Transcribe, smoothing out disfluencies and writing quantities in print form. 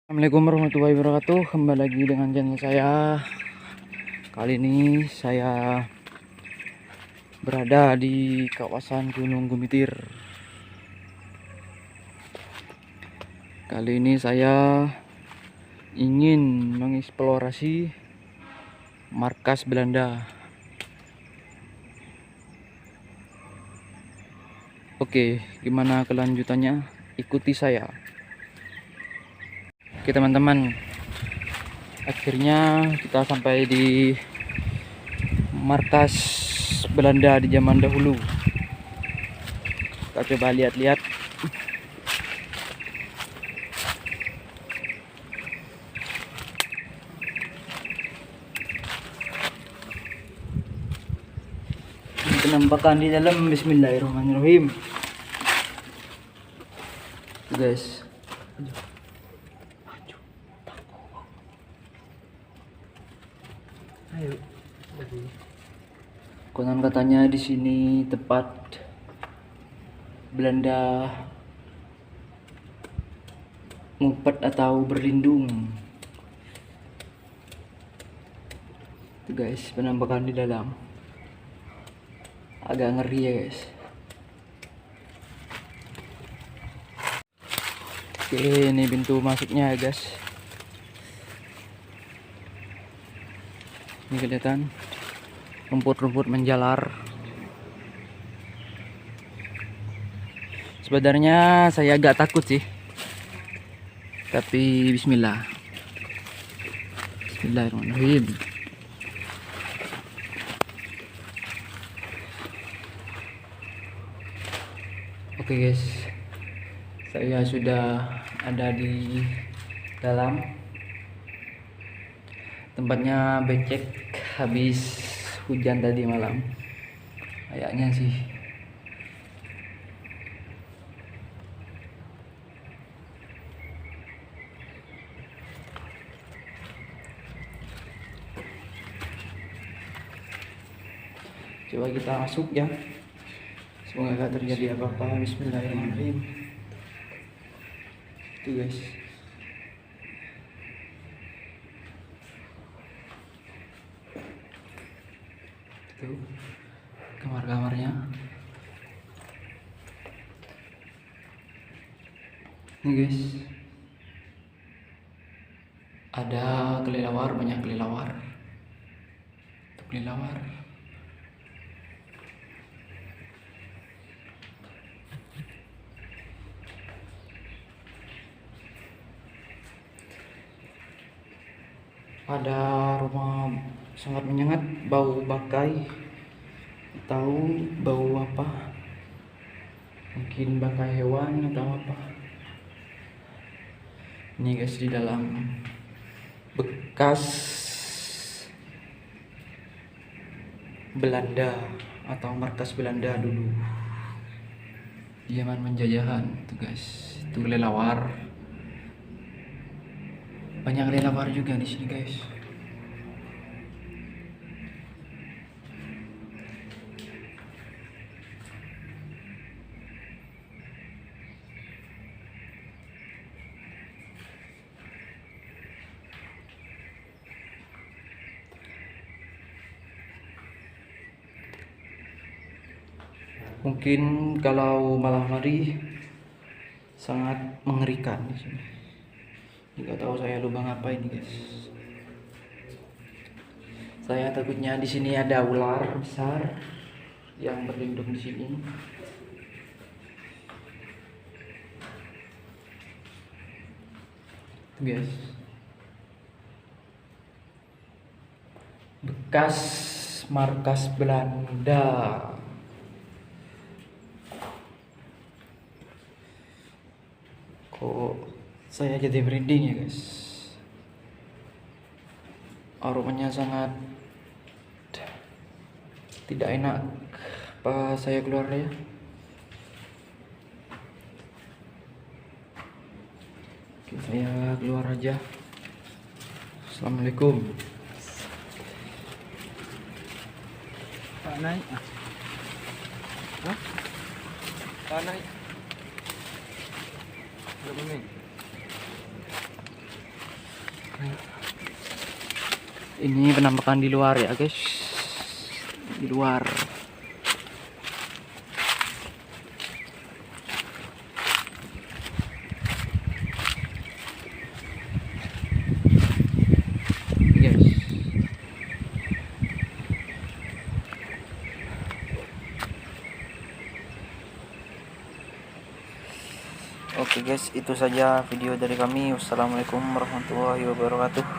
Assalamualaikum warahmatullahi wabarakatuh. Kembali lagi dengan channel saya. Kali ini saya berada di kawasan Gunung Gumitir. Kali ini saya ingin mengeksplorasi markas Belanda. Oke, gimana kelanjutannya? Ikuti saya. Oke teman-teman, akhirnya kita sampai di markas Belanda di zaman dahulu. Kita coba lihat-lihat. Penampakan di dalam. Bismillahirrahmanirrahim. Tuh guys. Ayo. Konon katanya di sini tempat Belanda ngumpet atau berlindung. Tuh guys, penampakan di dalam. Agak ngeri ya guys. Oke, ini pintu masuknya ya guys. Ini kelihatan rumput-rumput menjalar. Sebenarnya saya agak takut sih, tapi Bismillahirrahmanirrahim. Oke guys, saya sudah ada di dalam. Tempatnya becek habis hujan tadi malam kayaknya sih. Coba kita masuk ya, semoga gak terjadi apa-apa. Bismillahirrahmanirrahim. Tuh guys, tuh kamar-kamarnya. Ini guys, ada kelelawar, banyak kelelawar. Tuh kelelawar. Ada aroma sangat menyengat, bau bangkai, tahu bau apa, mungkin bangkai hewan atau apa. Ini guys, di dalam bekas Belanda atau markas Belanda dulu zaman penjajahan. Tuh guys, itu kelelawar. Banyak kelelawar juga di sini guys. Mungkin kalau malam hari sangat mengerikan di sini. Nggak tahu saya lubang apa ini guys. Saya takutnya di sini ada ular besar yang berlindung di sini. Tuh guys, bekas markas Belanda. Kok saya jadi merinding ya guys. Aromanya sangat tidak enak. Apa saya keluar ya? Oke, saya keluar aja. Assalamualaikum. Pak naik. Hah? Pak naik. Berapa menit? Ini penampakan di luar ya guys, di luar. Guys, oke guys, itu saja video dari kami. Wassalamualaikum warahmatullahi wabarakatuh.